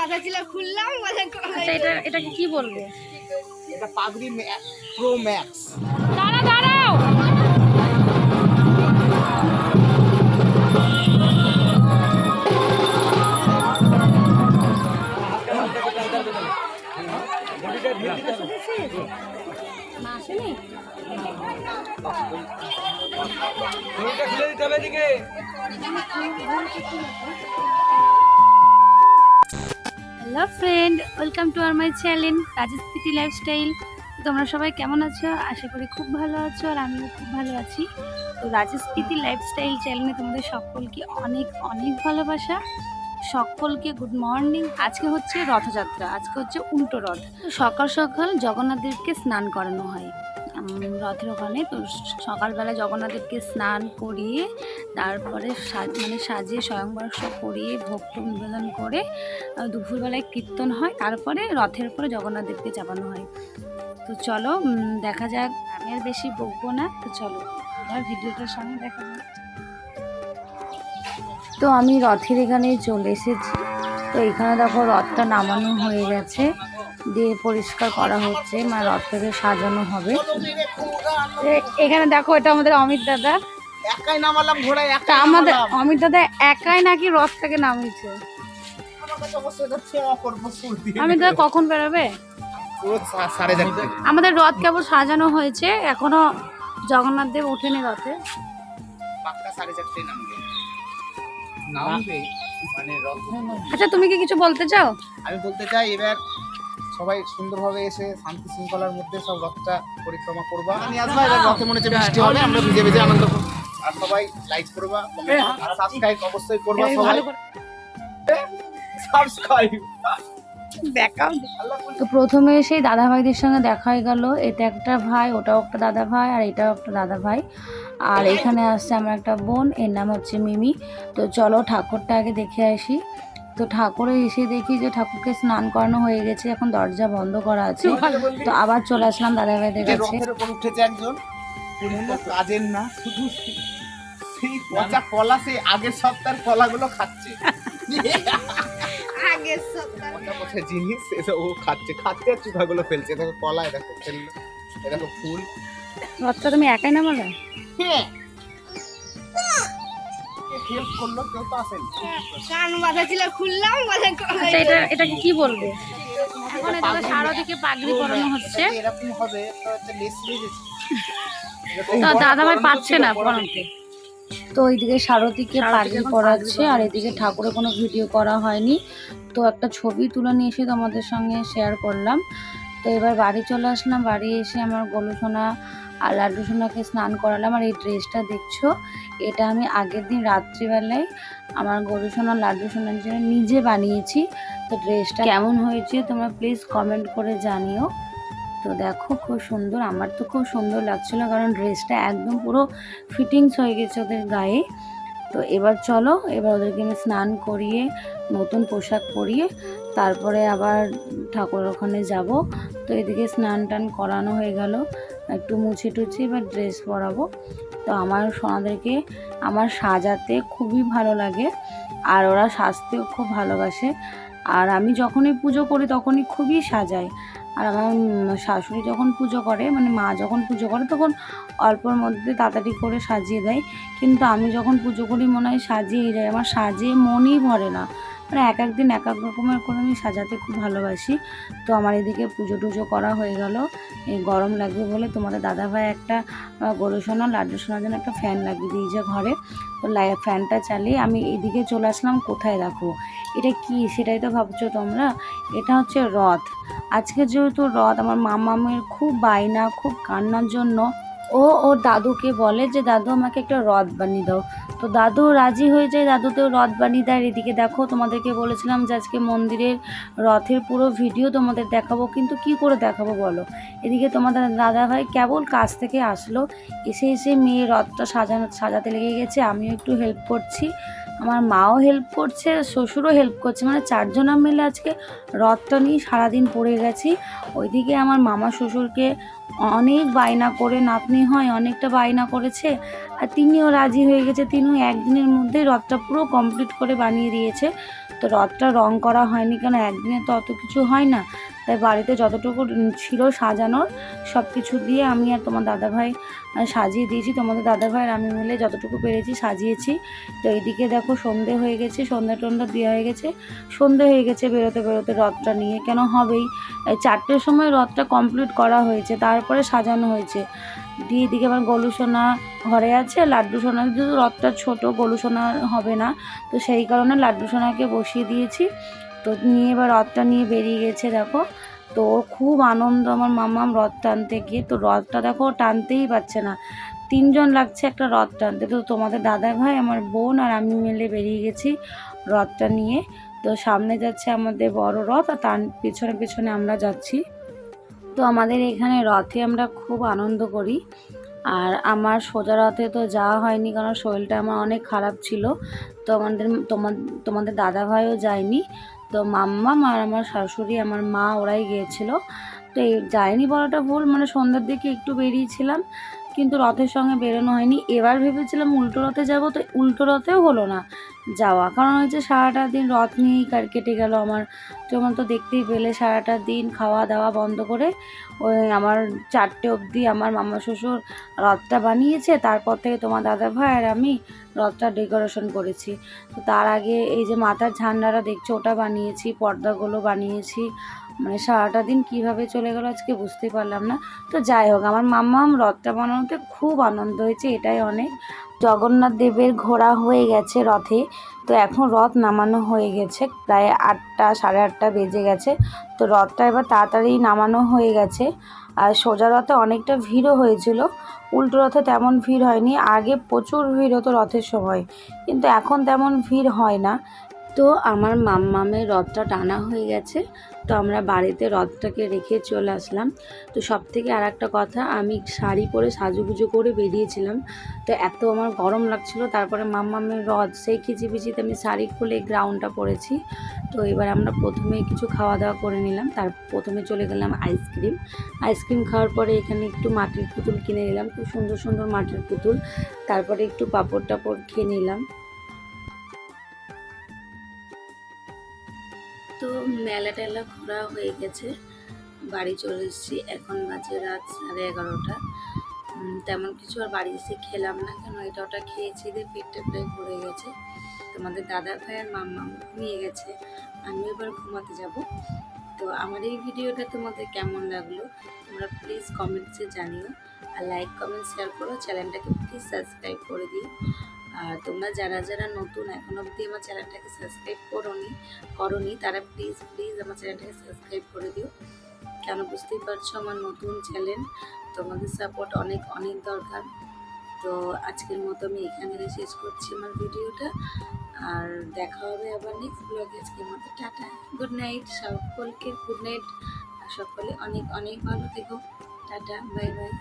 মাথা ছিল খুললাম আচ্ছা এটাকে কি বলবো? এটা পাগড়ি প্রো ম্যাক্স। দাঁড়াও hello friend, welcome to my channel Rajesh Preeti lifestyle. তোমরা সবাই কেমন আছো? আশা করি খুব ভালো আছো, আর আমিও খুব ভালো আছি। তো রাজেশ প্রীতি লাইফস্টাইল চ্যানেলে তোমাদের সকলকে অনেক অনেক ভালোবাসা। সকলকে গুড মর্নিং। আজকে হচ্ছে রথযাত্রা, আজকে হচ্ছে উল্টো রথ। তো সকাল সকাল জগন্নাথদেবকে স্নান করানো হয় রথের ওখানে। তো সকালবেলা জগন্নাথদেবকে স্নান করিয়ে তারপরে সাজিয়ে স্বয়ংবর করিয়ে ভোগ নিবেদন করে দুপুরবেলায় কীর্তন হয়, তারপরে রথের উপরে জগন্নাথদেবকে চাপানো হয়। তো চলো দেখা যাক, আমি আর বেশি বকবো না। তো চলো এবার ভিডিওটার সামনে দেখা যাক। তো আমি রথের এখানে চলে এসেছি। তো এখানে দেখো রথটা নামানো হয়ে গেছে, দিয়ে পরিষ্কার করা হচ্ছে, মানে রথটাকে সাজানো হবে। এখানে দেখো এটা আমাদের অমিত দাদা একাই নামালাম ঘোড়ায়। আমাদের অমিত দাদা একাই নাকি রথটাকে নামিয়েছে। অমিত দাদা কখন বেরোবে? আমাদের রথ কেবল সাজানো হয়েছে, এখনো জগন্নাথ দেব ওঠেনি রথে। আচ্ছা তুমি কি কিছু বলতে চাও? আমি বলতে চাই এবার সবাই সুন্দরভাবে এসে শান্তি শৃঙ্খলার মধ্যে সব রথটা পরিক্রমা করবা। আমি আসবো, এবার রথে মনে হচ্ছে বৃষ্টি হবে, আমরা ভিজে ভিজে আনন্দ করবো। আর সবাই লাইক করবা, সাবস্ক্রাইব অবশ্যই করবা সবাই। সাবস্ক্রাইব। তো প্রথমে সেই দাদা ভাইদের সঙ্গে দেখা হয়ে গেল। এটা একটা ভাই, ওটাও একটা দাদা ভাই, আর এটাও একটা দাদা ভাই। আর এখানে আসছে আমার একটা বোন, এর নাম হচ্ছে মিমি। তো চলো ঠাকুরটা আগে দেখে আসি। তো ঠাকুরে এসে দেখি যে ঠাকুরকে স্নান করানো হয়ে গেছে, এখন দরজা বন্ধ করা আছে। তো আবার চলে আসলাম দাদা ভাইদের কাছে। রথের উপর উঠেছে একজন, কোনো কাজের না, শুধু সেই পচা কলা, সেই আগের সপ্তাহের কলাগুলো খাচ্ছে। আগের সপ্তাহ পচা জিনিস ও খাচ্ছে আর চুখাগুলো ফেলছে। দেখো কলা, দেখো ফেললো, দেখো ফুল। রথটা তুমি একাই নামালে? হ্যাঁ, হেল্প করলো, কেউ তো আসেনি। কান মাথা ছিল খুললাম আচ্ছা এটাকে কি বলবো? এখন এদিকে সারদিকে পাগড়ি পরানো হচ্ছে। এরকম হবে তো একটা লেস লেগেছে। তো দাদা ভাই পাচ্ছে না পরাতে। তো ওইদিকে সারথীকে পাগড়ি পরাচ্ছে, আর এদিকে ঠাকুরের কোনো ভিডিও করা হয়নি। তো একটা ছবি তুলে নিয়ে এসে তোমাদের সঙ্গে শেয়ার করলাম। তো এবার বাড়ি চলে আসলাম। বাড়ি এসে আমার গোলু সোনা আর লাড্ডু সোনাকে স্নান করালাম। আর এই ড্রেসটা দেখছো, এটা আমি আগের দিন রাত্রিবেলায় আমার গোলু সোনা লাড্ডু সোনার জন্য নিজে বানিয়েছি। তো ড্রেসটা কেমন হয়েছে তোমরা প্লিজ কমেন্ট করে জানিও। তো দেখো খুব সুন্দর, আমার তো খুব সুন্দর লাগছিল, কারণ ড্রেসটা একদম পুরো ফিটিংস হয়ে গেছে ওদের গায়ে। তো এবার চলো, এবার ওদেরকে আমি স্নান করিয়ে নতুন পোশাক পরিয়ে তারপরে আবার ঠাকুরের ওখানে যাব। তো এদিকে স্নান টান করানো হয়ে গেল, একটু মুছে টুছে এবার ড্রেস পরাবো। তো আমার সোনাদেরকে আমার সাজাতে খুবই ভালো লাগে, আর ওরা সাজতেও খুব ভালোবাসে। আর আমি যখনই পুজো করি তখনই খুবই সাজাই। আর আমার শাশুড়ি যখন পুজো করে, মানে মা যখন পুজো করে, তখন অল্পর মধ্যে তাড়াতাড়ি করে সাজিয়ে দেয়। কিন্তু আমি যখন পুজো করি মনে হয় সাজিয়ে যায়, আমার সাজিয়ে মনই ভরে না। মানে এক একদিন এক এক রকমের করে আমি সাজাতে খুব ভালোবাসি। তো আমার এদিকে পুজো টুজো করা হয়ে গেল। এই গরম লাগবে বলে তোমাদের দাদাভাই একটা গরু সোনা লাড্ডু সোনার জন্য একটা ফ্যান লাগিয়ে দিয়েছে ঘরে। তো ফ্যানটা চালিয়ে আমি এদিকে চলে আসলাম। কোথায় দেখো এটা কি, সেটাই তো ভাবছো তোমরা। এটা হচ্ছে রথ। আজকে যেহেতু রথ, আমার মামামের খুব বায়না, খুব কান্নার জন্য ও ওর দাদুকে বলে যে দাদু আমাকে একটা রথ বানিয়ে দাও। তো দাদু রাজি হয়ে যায়, দাদুতেও রথ বানিয়ে দেয়। এদিকে দেখো তোমাদেরকে বলেছিলাম যে আজকে মন্দিরের রথের পুরো ভিডিও তোমাদের দেখাবো, কিন্তু কি করে দেখাবো বলো। এদিকে তোমাদের দাদাভাই কেবল কাজ থেকে আসলো, এসে মেয়ে রথটা সাজাতে লেগে গেছে। আমিও একটু হেল্প করছি, আমার মাও হেল্প করছে, শ্বশুরও হেল্প করছে, মানে চারজনা মিলে আজকে রথটা নিয়ে সারাদিন পড়ে গেছি। ওইদিকে আমার মামা শ্বশুরকে অনেক বায়না করে, নাতনি হয় অনেকটা বায়না করেছে, আর তিনিও রাজি হয়ে গেছে। তিনিও একদিনের মধ্যে রথটা পুরো কমপ্লিট করে বানিয়ে দিয়েছে। তো রথটা রং করা হয়নি, কেন একদিনে তো অত কিছু হয় না। তাই বাড়িতে যতটুকু ছিল সাজানোর সব কিছু দিয়ে আমি আর তোমার দাদাভাই সাজিয়ে দিয়েছি। তোমাদের দাদাভাই আর আমি মিলে যতটুকু পেরেছি সাজিয়েছি। তো এইদিকে দেখো সন্ধে হয়ে গেছে, সন্ধ্যা টন্ধা দেওয়া হয়ে গেছে, সন্ধে হয়ে গেছে বেরোতে বেরোতে রথটা নিয়ে। কেন হবেই, 4টের সময় রথটা কমপ্লিট করা হয়েছে, তারপরে সাজানো হয়েছে। দিয়ে এদিকে আমার গোলু সোনা ঘরে আছে, লাড্ডু সোনা যেহেতু রথটা ছোট, গোলু সোনা হবে না, তো সেই কারণে লাড্ডু সোনাকে বসিয়ে দিয়েছি। তো নিয়ে এবার রথটা নিয়ে বেরিয়ে গেছে দেখো। তো খুব আনন্দ আমার মাম্মাম রথ টানতে গিয়ে। তো রথটা দেখো টানতেই পারছে না, 3জন লাগছে একটা রথ টানতে। তো তোমাদের দাদা ভাই, আমার বোন আর আমি মিলে বেরিয়ে গেছি রথটা নিয়ে। তো সামনে যাচ্ছে আমাদের বড় রথ, আর তার পেছনে পেছনে আমরা যাচ্ছি। তো আমাদের এখানে রথে আমরা খুব আনন্দ করি। আর আমার সোজা রথে তো যাওয়া হয়নি, কারণ শরীরটা আমার অনেক খারাপ ছিল। তো তোমাদের দাদাভাইও যায়নি। তো মাম্মাম আর আমার শাশুড়ি, আমার মা, ওরাই গিয়েছিল। তো এই যায়নি বলাটা ভুল, মানে সন্ধ্যার দিকে একটু বেরিয়েছিলাম, কিন্তু রথের সঙ্গে বেরোনো হয়নি। এবার ভেবেছিলাম উল্টো রথে যাব, তো উল্টো রথেও হলো না যাওয়া, কারণ হচ্ছে সারাটা দিন রথ নিয়েই কেটে গেল আমার। যেমন তো দেখতেই পেলে সারাটা দিন খাওয়া দাওয়া বন্ধ করে ওই আমার 4টে অবধি আমার মামা শ্বশুর রথটা বানিয়েছে। তারপর থেকে তোমার দাদা ভাই আর আমি রথটা ডেকোরেশন করেছি। তো তার আগে এই যে মাথার ঝান্ডাটা দেখছো ওটা বানিয়েছি, পর্দাগুলো বানিয়েছি। মানে সারাটা দিন কীভাবে চলে গেল আজকে বুঝতেই পারলাম না। তো যাই হোক, আমার মাম্মাম রথটা বানানোতে খুব আনন্দ হয়েছে, এটাই অনেক। জগন্নাথ দেবের ঘোড়া হয়ে গেছে রথে। তো এখন রথ নামানো হয়ে গেছে, প্রায় 8টা, সাড়ে 8টা বেজে গেছে। তো রথটা এবার তাড়াতাড়ি নামানো হয়ে গেছে। আর সোজা রথে অনেকটা ভিড়ও হয়েছিল, উল্টো রথে তেমন ভিড় হয়নি। আগে প্রচুর ভিড় হতো রথের সময়, কিন্তু এখন তেমন ভিড় হয় না। তো আমার মাম্মামের রথটা টানা হয়ে গেছে, তো আমরা বাড়িতে রথটাকে রেখে চলে আসলাম। তো সব থেকে আর একটা কথা, আমি শাড়ি পরে সাজুগুজু করে বেরিয়েছিলাম। তো এত আমার গরম লাগছিল, তারপরে মাম্মামের রথ সেই খিচিবিচিতে আমি শাড়ি খুলে গ্রাউন্ডটা পরেছি। তো এবার আমরা প্রথমে কিছু খাওয়া দাওয়া করে নিলাম, তার প্রথমে চলে গেলাম আইসক্রিম খাওয়ার পরে এখানে একটু মাটির পুতুল কিনে নিলাম, খুব সুন্দর সুন্দর মাটির পুতুল। তারপরে একটু পাঁপড় টাপড় খেয়ে নিলাম। তো মেলা টেলা ঘোরা হয়ে গেছে, বাড়ি চলে এসেছি। এখন বাজে রাত 11:30। তেমন কিছু আর বাড়ি এসে খেলাম না, কেন এটা ওটা খেয়েছি দিয়ে পেটটা প্রায় ভরে গেছে। তোমাদের দাদা ভাই আর মাম্মাম ঘুমিয়ে গেছে, আমি এবার ঘুমাতে যাব। তো আমার এই ভিডিওটা তোমাদের কেমন লাগলো তোমরা প্লিজ কমেন্টসে জানিও, আর লাইক কমেন্ট শেয়ার করো, চ্যানেলটাকে প্লিজ সাবস্ক্রাইব করে দিও। আর তোমরা যারা যারা নতুন এখন অবধি আমার চ্যানেলটাকে সাবস্ক্রাইব করোনি তারা প্লিজ আমার চ্যানেলটাকে সাবস্ক্রাইব করে দিও, কেন বুঝতেই পারছো আমার নতুন চ্যানেল, তোমাদের সাপোর্ট অনেক অনেক দরকার। তো আজকের মতো আমি এখানে শেষ করছি আমার ভিডিওটা, আর দেখা হবে আবার নেক্সট ব্লগে। আজকের মতো টাটা, গুড নাইট, সকলকে গুড নাইট, আর সকলে অনেক অনেক ভালো থেকো, টাটা, বাই বাই।